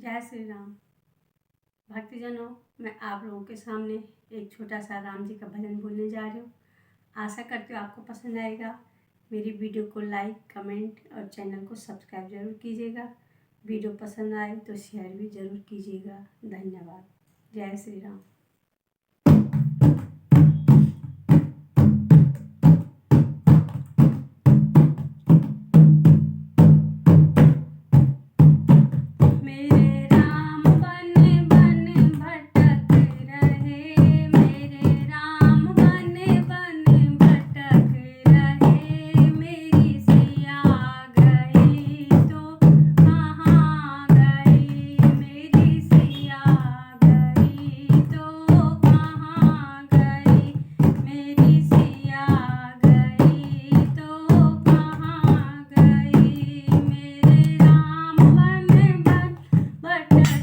जय श्री राम। भक्तजनों, मैं आप लोगों के सामने एक छोटा सा राम जी का भजन बोलने जा रही हूँ। आशा करती हूँ आपको पसंद आएगा। मेरी वीडियो को लाइक, कमेंट और चैनल को सब्सक्राइब जरूर कीजिएगा। वीडियो पसंद आए तो शेयर भी जरूर कीजिएगा। धन्यवाद। जय श्री राम। मेरे राम बन बन भटक रहे, मेरे राम बन बन भटक रहे। मेरी सैया गई तो कहाँ गई, मेरी सैया गई तो कहाँ गई, मेरी सैया गई तो कहाँ गई। मेरे राम बन बन भटक